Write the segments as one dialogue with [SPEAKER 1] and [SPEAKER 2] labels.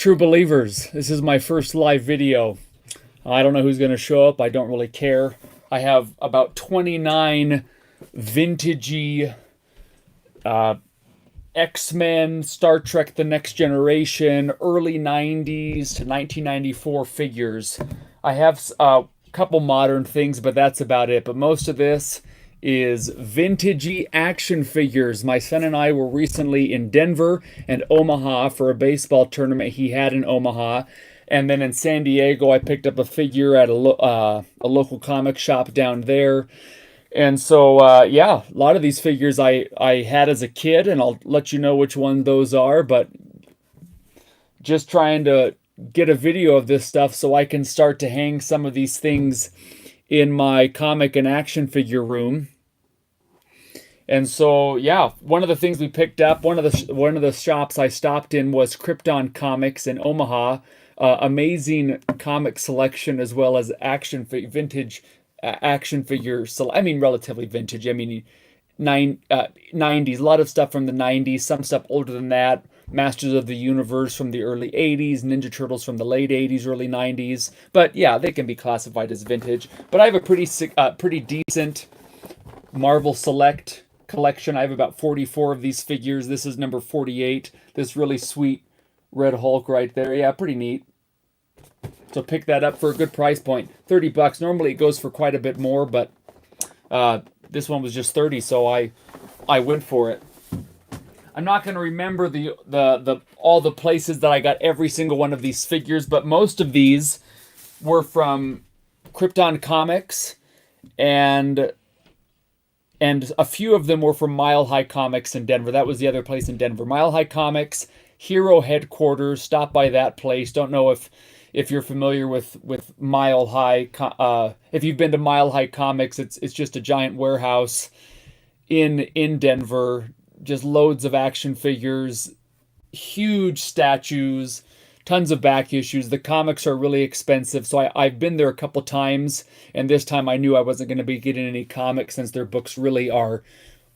[SPEAKER 1] True believers, this is my first live video. I don't know who's going to show up. I don't really care. I have about 29 vintagey X-Men, Star Trek The Next Generation, early 90s to 1994 figures. I have a couple modern things, but that's about it. But most of this is vintagey action figures. My son and I were recently in Denver and Omaha for a baseball tournament he had in Omaha. And then in San Diego, I picked up a figure at a local comic shop down there. And so, yeah, a lot of these figures I had as a kid, and I'll let you know which one those are. But just trying to get a video of this stuff so I can start to hang some of these things in my comic and action figure room. And so, yeah, one of the things we picked up, one of the shops I stopped in was Krypton Comics in Omaha. Amazing comic selection as well as vintage action figures. So I mean, relatively vintage. I mean, 90s, a lot of stuff from the 90s, some stuff older than that. Masters of the Universe from the early 80s, Ninja Turtles from the late 80s, early 90s. But yeah, they can be classified as vintage. But I have a pretty decent Marvel Select collection. I have about 44 of these figures. This is number 48. This really sweet Red Hulk right there. Yeah, pretty neat. So pick that up for a good price point. $30. Normally it goes for quite a bit more, but this one was just 30, so I went for it. I'm not going to remember all the places that I got every single one of these figures, but most of these were from Krypton Comics, and a few of them were from Mile High Comics in Denver. That was the other place in Denver. Mile High Comics, Hero Headquarters. Stop by that place. Don't know if you're familiar with Mile High. If you've been to Mile High Comics, it's just a giant warehouse in Denver. Just loads of action figures, huge statues, tons of back issues. The comics are really expensive, so I've been there a couple times, and this time I knew I wasn't going to be getting any comics since their books really are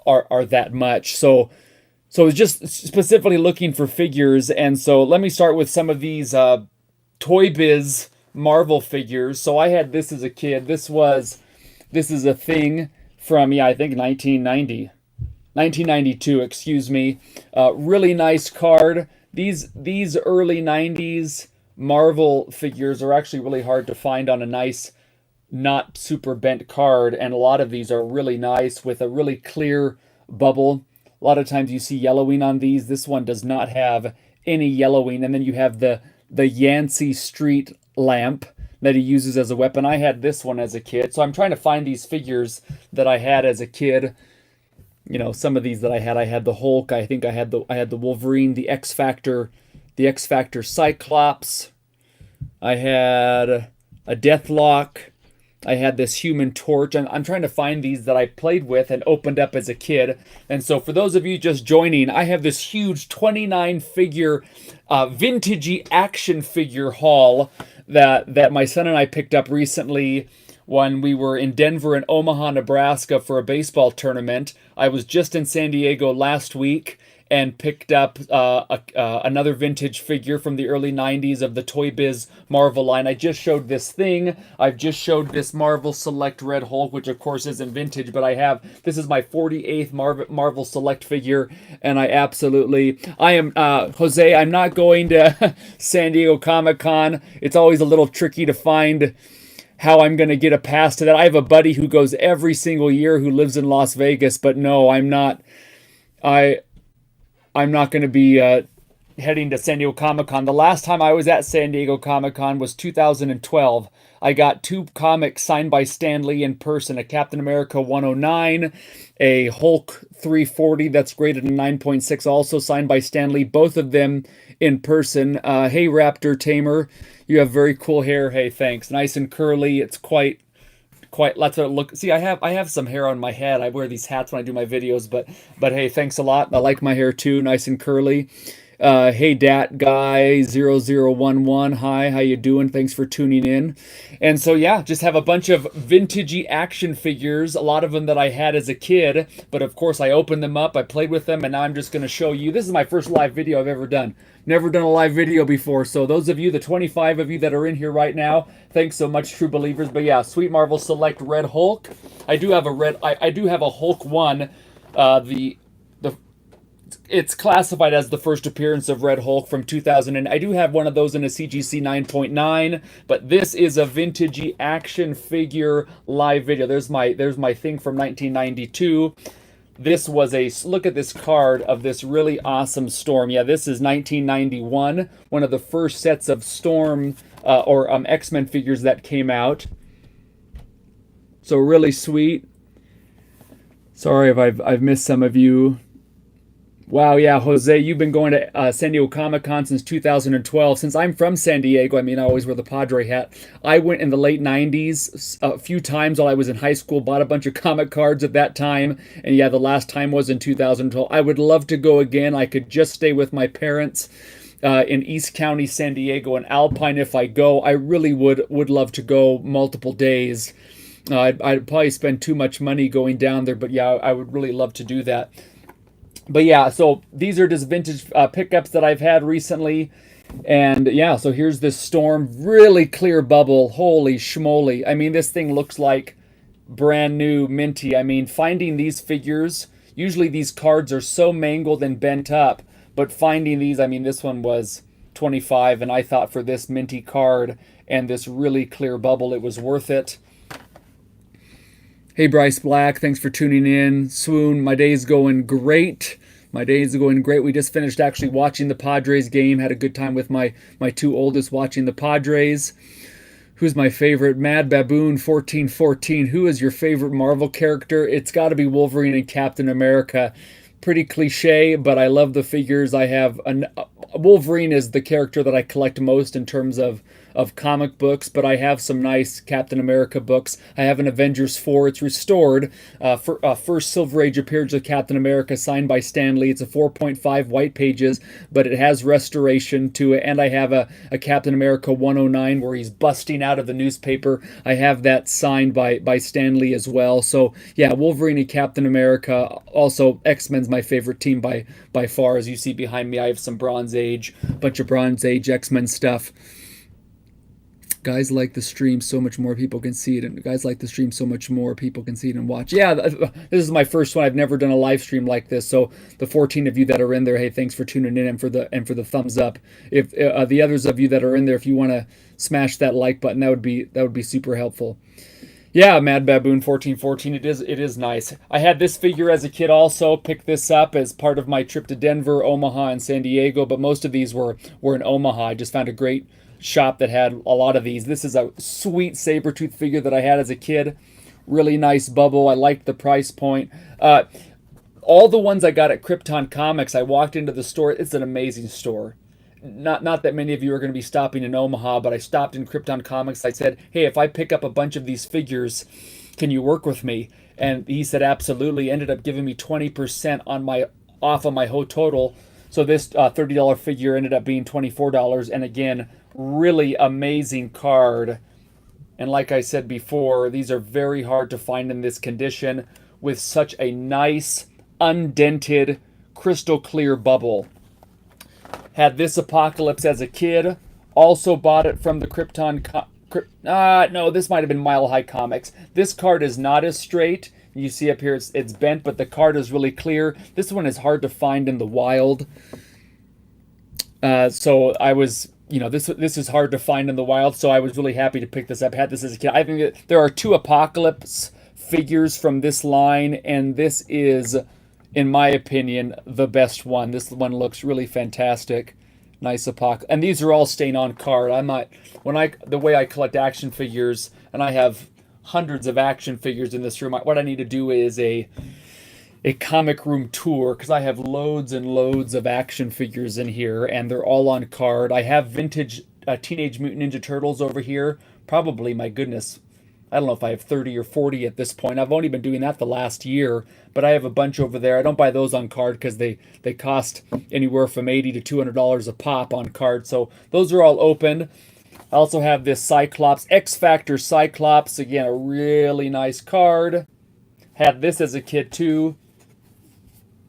[SPEAKER 1] that much. So I was just specifically looking for figures, and so let me start with some of these Toy Biz Marvel figures. So I had this as a kid. This is a thing from, I think 1992, excuse me. Really nice card. These early 90s Marvel figures are actually really hard to find on a nice, not super bent card, and a lot of these are really nice with a really clear bubble. A lot of times you see yellowing on these. This one does not have any yellowing, and then you have the Yancey Street lamp that he uses as a weapon. I had this one as a kid, so I'm trying to find these figures that I had as a kid. You know, some of these that I had the Hulk. I think I had the Wolverine, the X Factor Cyclops. I had a Deathlock. I had this Human Torch. I'm trying to find these that I played with and opened up as a kid. And so for those of you just joining, I have this huge 29 figure vintagey action figure haul that my son and I picked up recently when we were in Denver and Omaha, Nebraska for a baseball tournament. I was just in San Diego last week and picked up another vintage figure from the early 90s of the Toy Biz Marvel line. I just showed this thing. I've just showed this Marvel Select Red Hulk, which of course isn't vintage, but this is my 48th Marvel Select figure, and I am, Jose, I'm not going to San Diego Comic-Con. It's always a little tricky to find how I'm going to get a pass to that. I have a buddy who goes every single year who lives in Las Vegas, but no, I'm not going to be heading to San Diego Comic-Con. The last time I was at San Diego Comic-Con was 2012. I got 2 comics signed by Stan Lee in person, a Captain America 109, a Hulk 340 that's graded a 9.6, also signed by Stan Lee, both of them in person. Hey, Raptor Tamer, you have very cool hair. Hey, thanks. Nice and curly. It's quite. Let's look. See, I have some hair on my head. I wear these hats when I do my videos, but hey, thanks a lot. I like my hair too, nice and curly. Hey Dat Guy 0011. Hi, how you doing? Thanks for tuning in. And so yeah, just have a bunch of vintagey action figures, a lot of them that I had as a kid, but of course I opened them up, I played with them, and now I'm just going to show you. This is my first live video I've ever done. Never done a live video before. So those of you, the 25 of you that are in here right now, thanks so much, true believers. But yeah, Sweet Marvel Select Red Hulk. I do have a I do have a Hulk 1. The it's classified as the first appearance of Red Hulk from 2000, and I do have one of those in a CGC 9.9, but this is a vintagey action figure live video. There's my thing from 1992. This was a look at this card of this really awesome Storm. Yeah, this is 1991, one of the first sets of Storm or X-Men figures that came out. So really sweet. Sorry if I've missed some of you. Wow, yeah, Jose, you've been going to San Diego Comic-Con since 2012. Since I'm from San Diego, I mean, I always wear the Padre hat. I went in the late 90s a few times while I was in high school, bought a bunch of comic cards at that time, and yeah, the last time was in 2012. I would love to go again. I could just stay with my parents in East County, San Diego, and Alpine if I go. I really would love to go multiple days. I'd probably spend too much money going down there, but yeah, I would really love to do that. But yeah, so these are just vintage pickups that I've had recently. And yeah, so here's this Storm, really clear bubble. Holy schmoly. I mean, this thing looks like brand new minty. I mean, finding these figures, usually these cards are so mangled and bent up. But finding these, I mean, this one was 25, and I thought for this minty card and this really clear bubble, it was worth it. Hey, Bryce Black, thanks for tuning in. Swoon, my day's going great. My day's going great. We just finished actually watching the Padres game. Had a good time with my two oldest watching the Padres. Who's my favorite? Mad Baboon 1414. Who is your favorite Marvel character? It's got to be Wolverine and Captain America. Pretty cliche, but I love the figures. I have Wolverine is the character that I collect most in terms of comic books, but I have some nice Captain America books. I have an Avengers 4. It's restored. First Silver Age appearance of Captain America signed by Stan Lee. It's a 4.5 white pages, but it has restoration to it. And I have a Captain America 109 where he's busting out of the newspaper. I have that signed by Stan Lee as well. So yeah, Wolverine and Captain America. Also, X-Men's my favorite team by far. As you see behind me, I have some Bronze Age, bunch of Bronze Age X-Men stuff. Guys like the stream so much more people can see it, and guys like the stream so much more people can see it and watch. Yeah, this is my first one. I've never done a live stream like this, so the 14 of you that are in there, hey, thanks for tuning in and for the thumbs up. If the others of you that are in there, if you want to smash that like button, that would be super helpful. Yeah, Mad Baboon 1414. It is nice. I had this figure as a kid also. Picked this up as part of my trip to Denver, Omaha, and San Diego, but most of these were in Omaha. I just found a great shop that had a lot of these. This is a sweet Sabretooth figure that I had as a kid. Really nice bubble. I liked the price point. All the ones I got at Krypton Comics, I walked into the store. It's an amazing store. Not that many of you are going to be stopping in Omaha, but I stopped in Krypton Comics. I said, hey, if I pick up a bunch of these figures, can you work with me? And he said, absolutely. Ended up giving me 20% off of my whole total. So this $30 figure ended up being $24. And again, really amazing card. And like I said before, these are very hard to find in this condition with such a nice, undented, crystal clear bubble. Had this Apocalypse as a kid. Also bought it from the Krypton... no, this might have been Mile High Comics. This card is not as straight. You see up here it's bent, but the card is really clear. This one is hard to find in the wild. So I was... this is hard to find in the wild, so I was really happy to pick this up. Had this as a kid. I think there are two Apocalypse figures from this line, and this is, in my opinion, the best one. This one looks really fantastic. Nice Apocalypse. And these are all staying on card. The way I collect action figures, and I have hundreds of action figures in this room, what I need to do is a comic room tour, because I have loads and loads of action figures in here, and they're all on card. I have vintage Teenage Mutant Ninja Turtles over here. Probably, my goodness, I don't know if I have 30 or 40 at this point. I've only been doing that the last year, but I have a bunch over there. I don't buy those on card because they cost anywhere from $80 to $200 a pop on card. So those are all open. I also have this Cyclops, X Factor Cyclops. Again, a really nice card. Had this as a kid too.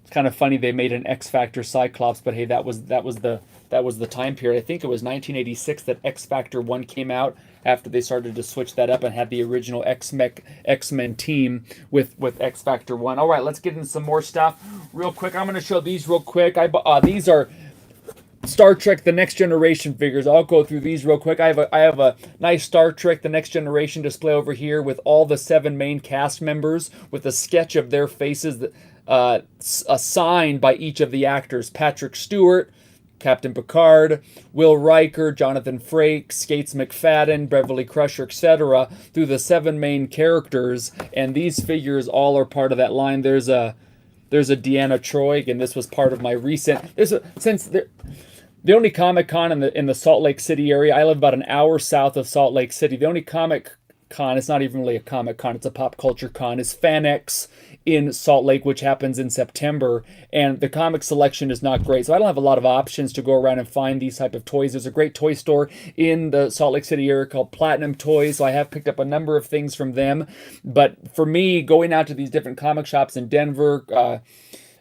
[SPEAKER 1] It's kind of funny they made an X Factor Cyclops, but hey, that was the time period. I think it was 1986 that X Factor 1 came out after they started to switch that up and had the original X-Men team with X Factor 1. All right, let's get into some more stuff real quick. I'm going to show these real quick. These are Star Trek The Next Generation figures. I'll go through these real quick. I have a nice Star Trek The Next Generation display over here with all the 7 main cast members with a sketch of their faces assigned by each of the actors. Patrick Stewart, Captain Picard, Will Riker, Jonathan Frakes, Skates McFadden, Beverly Crusher, etc. through the 7 main characters, and these figures all are part of that line. There's a Deanna Troi, and this was part of my recent. The only Comic Con in the Salt Lake City area. I live about an hour south of Salt Lake City. The only Comic Con, it's not even really a Comic Con, it's a pop culture con, is FanX in Salt Lake, which happens in September, and the comic selection is not great. So I don't have a lot of options to go around and find these type of toys. There's a great toy store in the Salt Lake City area called Platinum Toys, so I have picked up a number of things from them. But for me, going out to these different comic shops in Denver,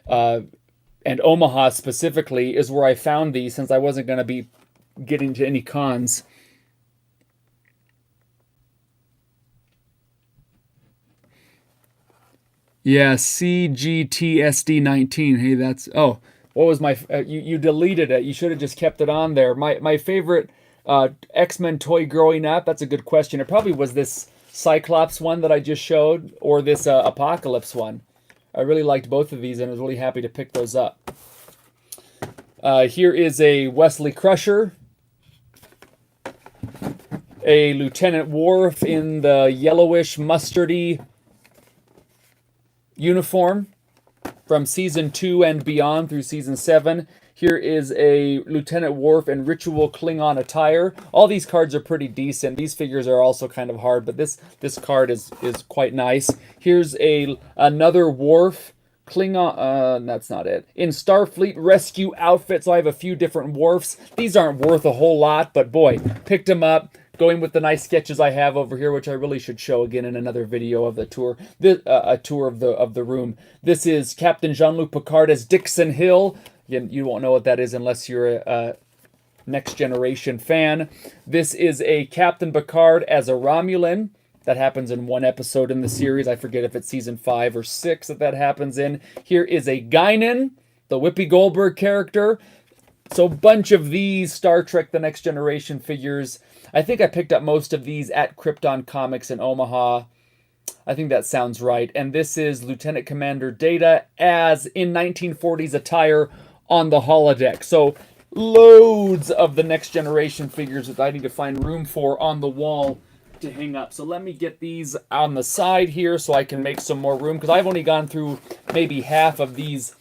[SPEAKER 1] and Omaha specifically, is where I found these, since I wasn't going to be getting to any cons. Yeah, CGTSD19. Hey, that's... Oh, what was my... you deleted it. You should have just kept it on there. My favorite X-Men toy growing up, that's a good question. It probably was this Cyclops one that I just showed, or this Apocalypse one. I really liked both of these, and I was really happy to pick those up. Here is a Wesley Crusher. A Lieutenant Worf in the yellowish, mustardy uniform from season 2 and beyond through season 7. Here is a Lieutenant Worf in ritual Klingon attire. All these cards are pretty decent. These figures are also kind of hard, but this card is quite nice. Here's another Worf Klingon, that's not it, in Starfleet rescue outfit. So I have a few different Worfs. These aren't worth a whole lot, but boy, picked them up. Going with the nice sketches I have over here, which I really should show again in another video of the tour, a tour of the room. This is Captain Jean-Luc Picard as Dixon Hill. You won't know what that is unless you're a Next Generation fan. This is a Captain Picard as a Romulan. That happens in one episode in the series. I forget if it's season 5 or 6 that happens in. Here is a Guinan, the Whoopi Goldberg character. So a bunch of these Star Trek The Next Generation figures. I think I picked up most of these at Krypton Comics in Omaha. I think that sounds right. And this is Lieutenant Commander Data as in 1940s attire on the holodeck. So loads of the Next Generation figures that I need to find room for on the wall to hang up. So let me get these on the side here so I can make some more room, because I've only gone through maybe half of these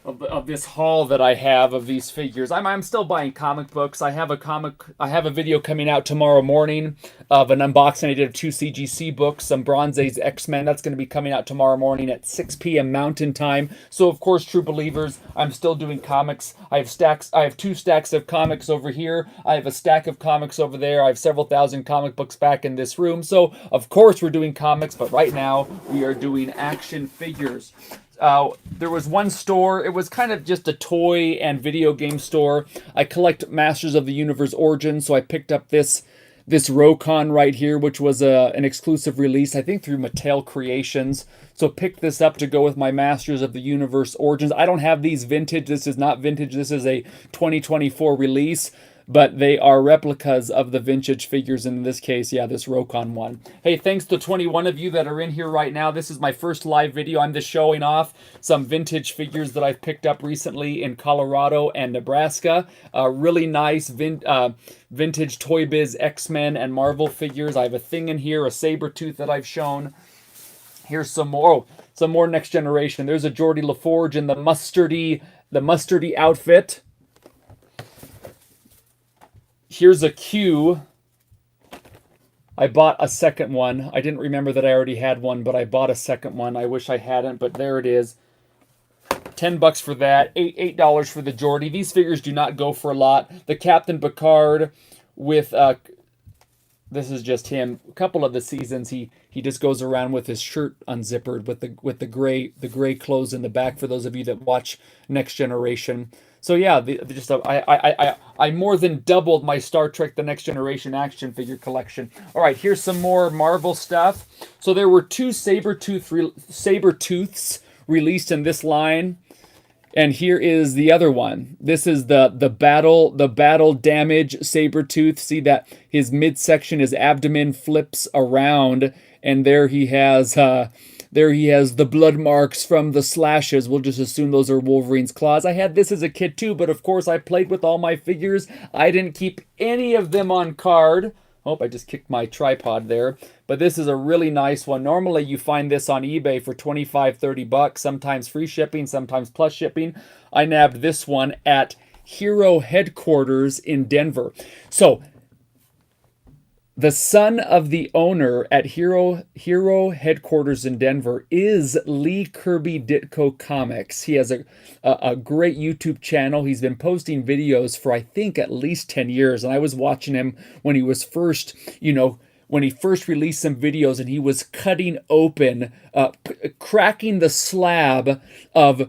[SPEAKER 1] of this haul that I have of these figures. I'm still buying comic books. I have a video coming out tomorrow morning of an unboxing I did of 2 CGC books, some Bronze Age X-Men. That's going to be coming out tomorrow morning at 6 p.m. Mountain Time. So of course, true believers, I'm still doing comics. I have 2 stacks of comics over here. I have a stack of comics over there. I have several thousand comic books back in this room. So of course we're doing comics, but right now we are doing action figures. There was one store, it was kind of just a toy and video game store. I collect Masters of the Universe Origins, so I picked up this Rokon right here, which was an exclusive release, I think through Mattel Creations. So picked this up to go with my Masters of the Universe Origins. I don't have these vintage. This is not vintage. This is a 2024 release. But they are replicas of the vintage figures, in this case, yeah, this Rokon one. Hey, thanks to 21 of you that are in here right now. This is my first live video. I'm just showing off some vintage figures that I've picked up recently in Colorado and Nebraska. Really nice vintage Toy Biz X-Men and Marvel figures. I have a thing in here, a Sabretooth that I've shown. Here's some more Next Generation. There's a Geordie LaForge in the mustardy outfit. Here's a Q. I bought a second one. I didn't remember that I already had one, but I bought a second one. I wish I hadn't, but there it is. $10 for that. $8 for the Geordie. These figures do not go for a lot. The Captain Picard with this is just him. A couple of the seasons he just goes around with his shirt unzippered with the gray clothes in the back for those of you that watch Next Generation. So yeah, I more than doubled my Star Trek The Next Generation action figure collection. All right, here's some more Marvel stuff. So there were two Sabertooths released in this line. And here is the other one. This is the battle damage Sabretooth. See that his midsection, his abdomen flips around, and there he has the blood marks from the slashes. We'll just assume those are Wolverine's claws. I had this as a kid too, but of course I played with all my figures. I didn't keep any of them on card. Oh, I just kicked my tripod there. But this is a really nice one. Normally you find this on eBay for $25-30, sometimes free shipping, sometimes plus shipping. I nabbed this one at Hero headquarters in Denver. So the son of the owner at Hero headquarters in Denver is Lee Kirby Ditko Comics. He has a great YouTube channel. He's been posting videos for I think at least 10 years. And I was watching him when he was first, when he first released some videos, and he was cutting open, cracking the slab of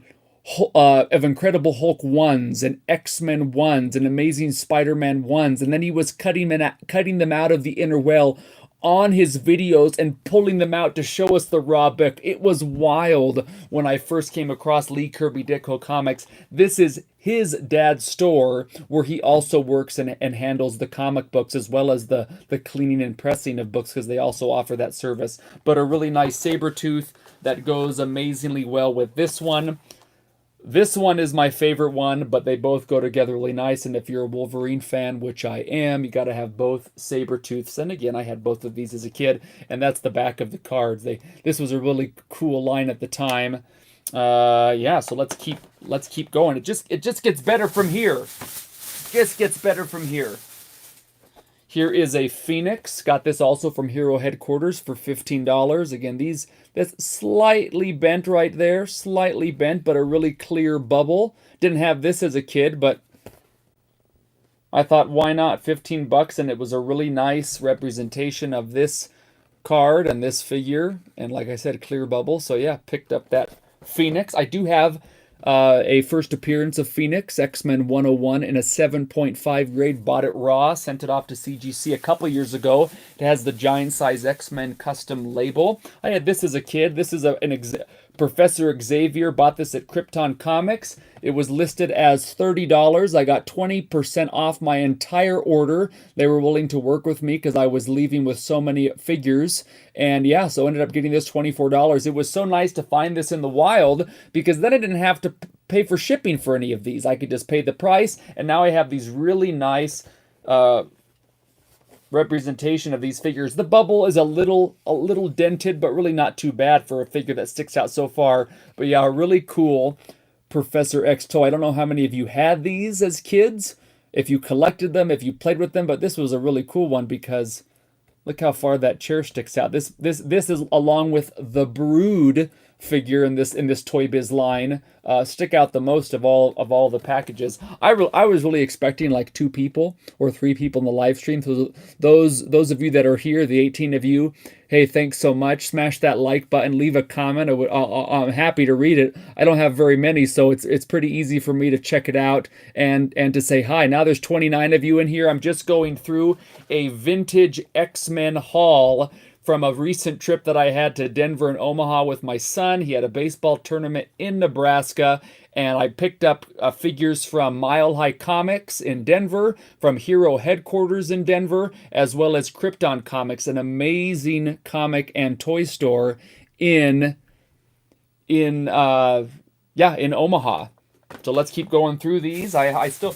[SPEAKER 1] Incredible Hulk 1s and X-Men 1s and Amazing Spider-Man 1s, and then he was cutting them out of the inner well on his videos and pulling them out to show us the raw book. It was wild when I first came across Lee Kirby Ditko Comics. This is his dad's store where he also works and handles the comic books as well as the cleaning and pressing of books, because they also offer that service. But a really nice Sabretooth that goes amazingly well with this one. This one is my favorite one, but they both go together really nice. And if you're a Wolverine fan, which I am, you got to have both Sabretooths. And again, I had both of these as a kid, and that's the back of the cards. This was a really cool line at the time. Yeah, so let's keep going. It just gets better from here. Just gets better from here. Here is a Phoenix. Got this also from Hero headquarters for $15. Again, that's slightly bent right there. Slightly bent, but a really clear bubble. Didn't have this as a kid, but I thought, why not? $15, and it was a really nice representation of this card and this figure. And like I said, clear bubble. So yeah, picked up that Phoenix. I do have a first appearance of Phoenix, X-Men 101 in a 7.5 grade. Bought it raw, sent it off to CGC a couple years ago. It has the giant size X-Men custom label. I had this as a kid. This is Professor Xavier. Bought this at Krypton Comics. It was listed as $30. I got 20% off my entire order. They were willing to work with me because I was leaving with so many figures. And yeah, so ended up getting this $24. It was so nice to find this in the wild, because then I didn't have to pay for shipping for any of these. I could just pay the price, and now I have these really nice representation of these figures. The bubble is a little dented, but really not too bad for a figure that sticks out so far. But yeah, a really cool Professor X toy. I don't know how many of you had these as kids, if you collected them, if you played with them, but this was a really cool one because look how far that chair sticks out. This is along with the Brood figure in this Toy Biz line stick out the most of all the packages. I was really expecting like 2 people or 3 people in the live stream. So those of you that are here, the 18 of you, hey, thanks so much. Smash that like button, leave a comment. I'm happy to read it. I don't have very many, so it's pretty easy for me to check it out and to say hi. Now there's 29 of you in here. I'm just going through a vintage X-Men haul from a recent trip that I had to Denver and Omaha with my son. He had a baseball tournament in Nebraska, and I picked up figures from Mile High Comics in Denver, from Hero headquarters in Denver, as well as Krypton Comics, an amazing comic and toy store in Omaha. So let's keep going through these. I still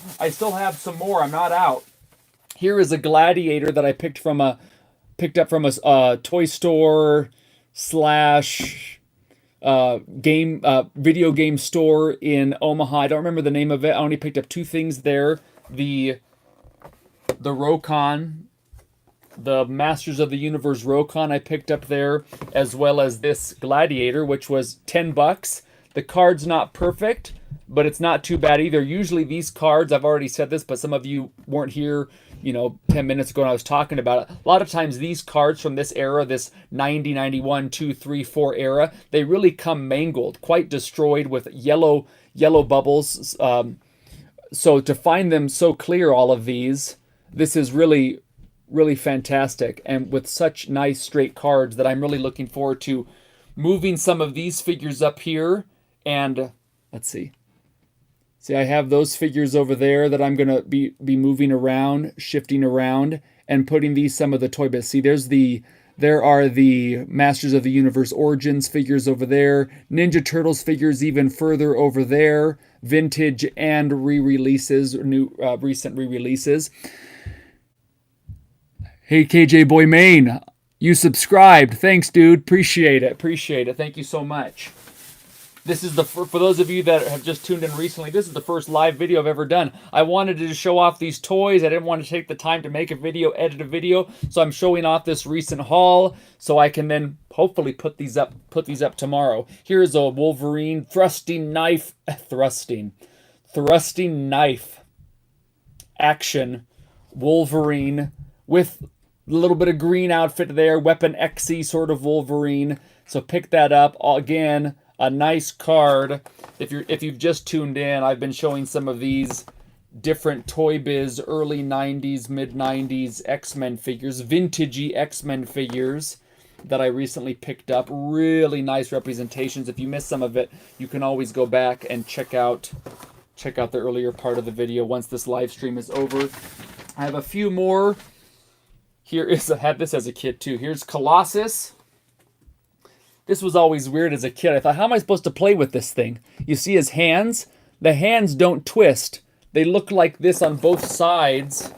[SPEAKER 1] have some more. I'm not out. Here is a Gladiator that I picked up from a toy store / video game store in Omaha. I don't remember the name of it. I only picked up 2 things there. The Rokon the Masters of the Universe Rokon I picked up there, as well as this Gladiator, which was 10 bucks. The card's not perfect, but it's not too bad either. Usually these cards, I've already said this, but some of you weren't here, 10 minutes ago when I was talking about it. A lot of times these cards from this era, this 90, 91, 2, 3, 4 era, they really come mangled, quite destroyed with yellow bubbles. So to find them so clear, all of these, this is really, really fantastic. And with such nice straight cards that I'm really looking forward to moving some of these figures up here. And let's see. See, I have those figures over there that I'm going to be moving around, shifting around, and putting these some of the toy bits. See, there are the Masters of the Universe Origins figures over there, Ninja Turtles figures even further over there, vintage and re-releases, recent re-releases. Hey, KJ Boy Main, you subscribed. Thanks, dude. Appreciate it. Thank you so much. This is for those of you that have just tuned in recently, this is the first live video I've ever done. I wanted to just show off these toys. I didn't want to take the time to make a video, edit a video, so I'm showing off this recent haul so I can then hopefully put these up tomorrow. Here's a Wolverine thrusting knife action Wolverine with a little bit of green outfit there, Weapon XE sort of Wolverine. So pick that up. Again, a nice card. If you've just tuned in, I've been showing some of these different Toy Biz early 90s, mid 90s X-Men figures, vintagey X-Men figures that I recently picked up. Really nice representations. If you missed some of it, you can always go back and check out the earlier part of the video once this live stream is over. I have a few more. I had this as a kid too. Here's Colossus. This was always weird as a kid. I thought, how am I supposed to play with this thing? You see his hands? The hands don't twist. They look like this on both sides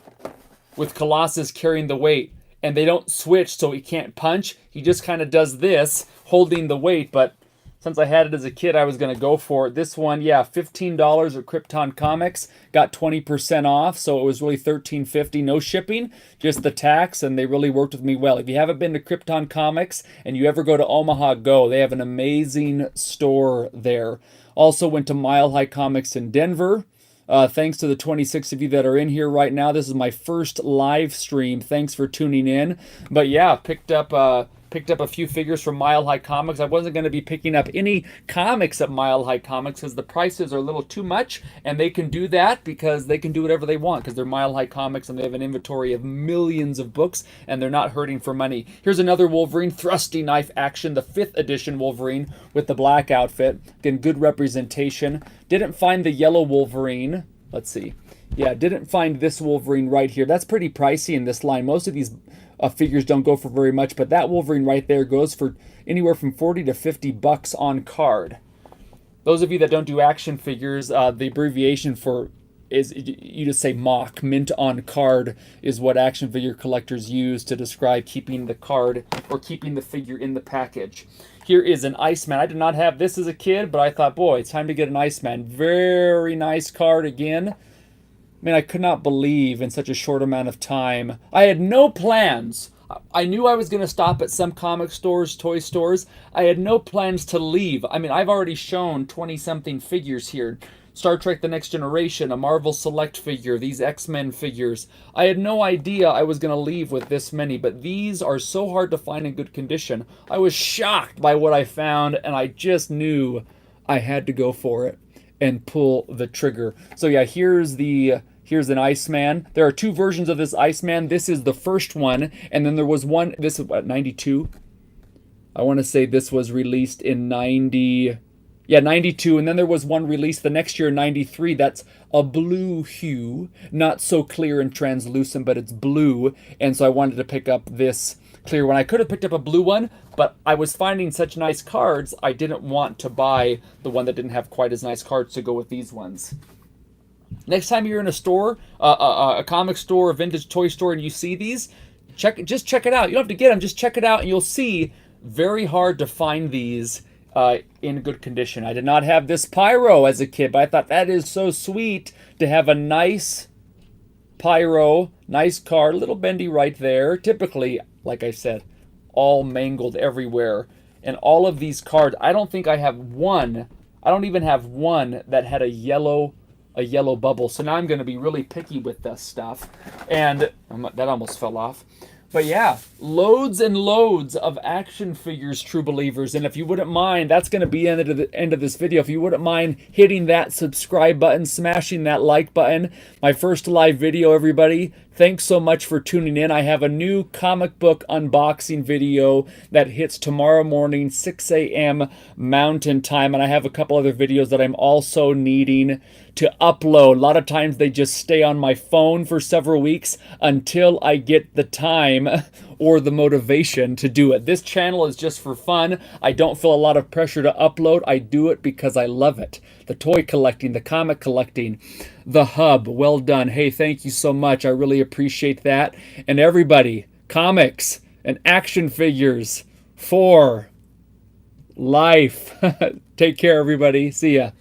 [SPEAKER 1] with Colossus carrying the weight. And they don't switch so he can't punch. He just kind of does this, holding the weight. But since I had it as a kid, I was going to go for it. This one, yeah, $15 at Krypton Comics. Got 20% off, so it was really $13.50. No shipping, just the tax, and they really worked with me well. If you haven't been to Krypton Comics and you ever go to Omaha, go. They have an amazing store there. Also went to Mile High Comics in Denver. Thanks to the 26 of you that are in here right now. This is my first live stream. Thanks for tuning in. But yeah, picked up a few figures from Mile High Comics. I wasn't going to be picking up any comics at Mile High Comics because the prices are a little too much, and they can do that because they can do whatever they want because they're Mile High Comics and they have an inventory of millions of books and they're not hurting for money. Here's another Wolverine, thrusty knife action, the 5th edition Wolverine with the black outfit. Again, good representation. Didn't find the yellow Wolverine. Let's see. Yeah, didn't find this Wolverine right here. That's pretty pricey in this line. Most of these figures don't go for very much, but that Wolverine right there goes for anywhere from 40 to 50 bucks on card. Those of you that don't do action figures, the abbreviation for is, you just say MOC, mint on card, is what action figure collectors use to describe keeping the card or keeping the figure in the package. Here is an Iceman. I did not have this as a kid, but I thought, boy, it's time to get an Iceman. Very nice card again. I mean, I could not believe in such a short amount of time. I had no plans. I knew I was going to stop at some comic stores, toy stores. I had no plans to leave. I mean, I've already shown 20-something figures here. Star Trek The Next Generation, a Marvel Select figure, these X-Men figures. I had no idea I was going to leave with this many, but these are so hard to find in good condition. I was shocked by what I found, and I just knew I had to go for it and pull the trigger. So yeah, here's an Iceman. There are two versions of this Iceman. This is the first one, and then there was one, this is what, 92? I want to say this was released in 90... Yeah, 92, and then there was one released the next year, 93. That's a blue hue, not so clear and translucent, but it's blue, and so I wanted to pick up this clear one. I could have picked up a blue one, but I was finding such nice cards, I didn't want to buy the one that didn't have quite as nice cards to go with these ones. Next time you're in a store, a comic store, a vintage toy store, and you see these, just check it out. You don't have to get them, just check it out, and you'll see very hard to find these in good condition. I did not have this Pyro as a kid, but I thought that is so sweet to have a nice Pyro Nice card, a little bendy right there. Typically, like I said, all mangled everywhere. And all of these cards, I don't think I have one. I don't even have one that had a yellow bubble. So now I'm going to be really picky with this stuff. And that almost fell off. But yeah, loads and loads of action figures, true believers. And if you wouldn't mind, that's going to be the end of this video. If you wouldn't mind hitting that subscribe button, smashing that like button. My first live video, everybody. Thanks so much for tuning in. I have a new comic book unboxing video that hits tomorrow morning, 6 a.m. Mountain Time. And I have a couple other videos that I'm also needing to upload. A lot of times they just stay on my phone for several weeks until I get the time or the motivation to do it. This channel is just for fun. I don't feel a lot of pressure to upload. I do it because I love it. The toy collecting, the comic collecting, the hub. Well done. Hey, thank you so much. I really appreciate that. And everybody, comics and action figures for life. Take care, everybody. See ya.